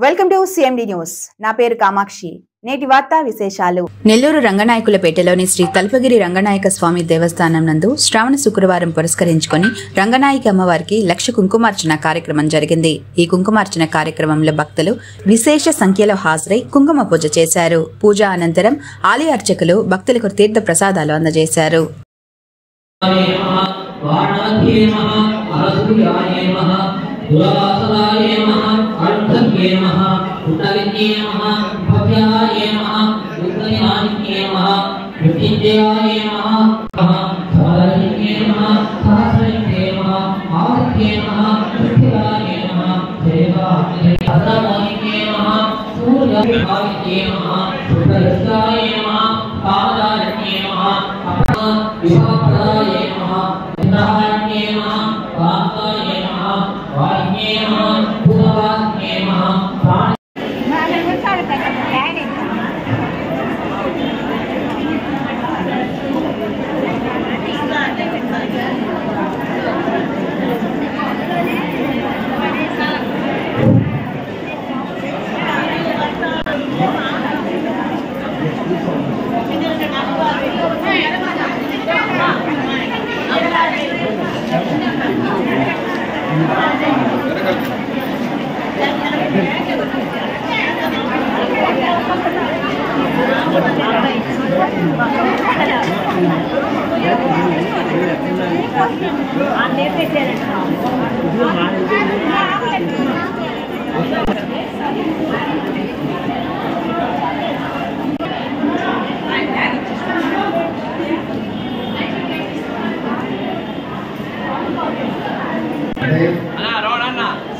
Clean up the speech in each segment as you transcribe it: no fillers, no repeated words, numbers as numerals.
Welcome to CMD news. నా పేరు కామాక్షి. నేటి వార్తా విశేషాలు. నెల్లూరు రంగనాయకులపేటలోని శ్రీ తల్పగిరి రంగనాయక స్వామి దేవస్థానం నందు శ్రావణ శుక్రవారం పురస్కరించుకుని రంగనాయకి అమ్మవారికి 1,00,000 కుంకుమార్చన కార్యక్రమం జరిగింది. ఈ కుంకుమార్చన కార్యక్రమంలో భక్తులు విశేష సంఖ్యలో హాజరై కుంకుమ పూజ చేశారు. పూజ అనంతరం ఆలయ అర్చకులు భక్తులకు తీర్థ ప్రసాదాలు అందజేశారు.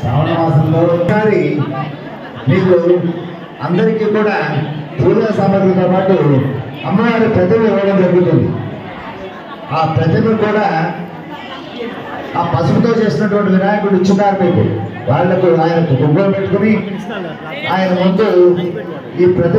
శ్రావణ మాసంలో మీకు అందరికీ కూడా పూజా సామగ్రితో పాటు అమ్మవారి ప్రతిమ ఇవ్వడం జరుగుతుంది. ఆ ప్రతిమ కూడా ఆ పసుపుతో చేసినటువంటి వినాయకుడు ఇచ్చున్నారు మీకు. వాళ్లకు ఆయన కుంకుమ పెట్టుకుని ఆయన ముందు ఈ ప్రతిమ.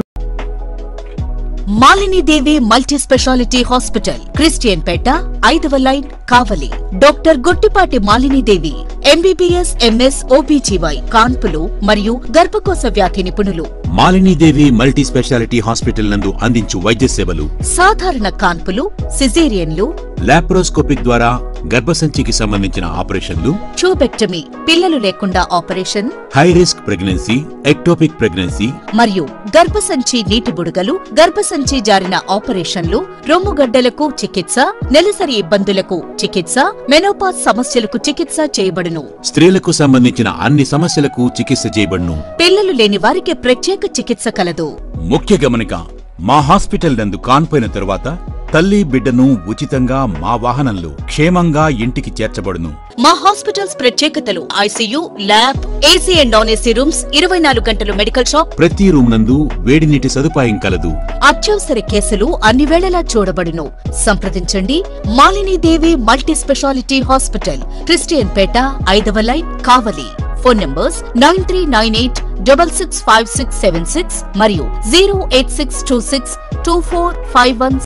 మాలిని దేవి మల్టీ స్పెషాలిటీ హాస్పిటల్, క్రిస్టియన్ పేట, 5వ లైన్, కావలి. డాక్టర్ గొట్టిపాటి మాలిని దేవి ఎంబీబీఎస్, ఎంఎస్, ఓబీజీవై, కాన్పులు మరియు గర్భకోశ వ్యాధి నిపుణులు. మాలిని దేవి మల్టీ స్పెషాలిటీ హాస్పిటల్ నందు అందించు వైద్య సేవలు: సాధారణ కాన్పులు, సిజేరియన్లు, లాప్రోస్కోపిక్ ద్వారా గర్భసంచికి సంబంధించిన ఆపరేషన్లు, ట్యూబెక్టమీ, పిల్లలు లేకుండా operation, high risk pregnancy, ectopic pregnancy మరియు గర్భసంచి నీటి బుడగలు, గర్భసంచి జారిన ఆపరేషన్లు, రొమ్ముగడ్డలకు చికిత్స, నెలసరి ఇబ్బందులకు చికిత్స, మెనోపాజ్ సమస్యలకు చికిత్స చేయబడును. స్త్రీలకు సంబంధించిన అన్ని సమస్యలకు చికిత్స చేయబడును. పిల్లలు లేని వారికి ప్రత్యేక చికిత్స కలదు. ముఖ్య గమనిక: మా హాస్పిటల్ నందు కాన్పోయిన తరువాత తల్లి బిడ్డను ఉచితంగా మా వాహనంలో క్షేమంగా ఇంటికి చేర్చబడును. మా హాస్పిటల్స్ ప్రత్యేకతలు: ICU, lab, AC and non AC rooms, 24 గంటలు మెడికల్ షాప్, ప్రతి రూమ్ నందు వేడి నీటి సదుపాయం కలదు. అత్యవసర కేసులు అన్ని వేళలా చూడబడును. సంప్రదించండి. మాలిని దేవి మల్టీ స్పెషాలిటీ హాస్పిటల్, క్రిస్టియన్ పేట, 5వ లైన్, కావలి. ఫోన్ నంబర్స్ 9398665676 మరియు 086262451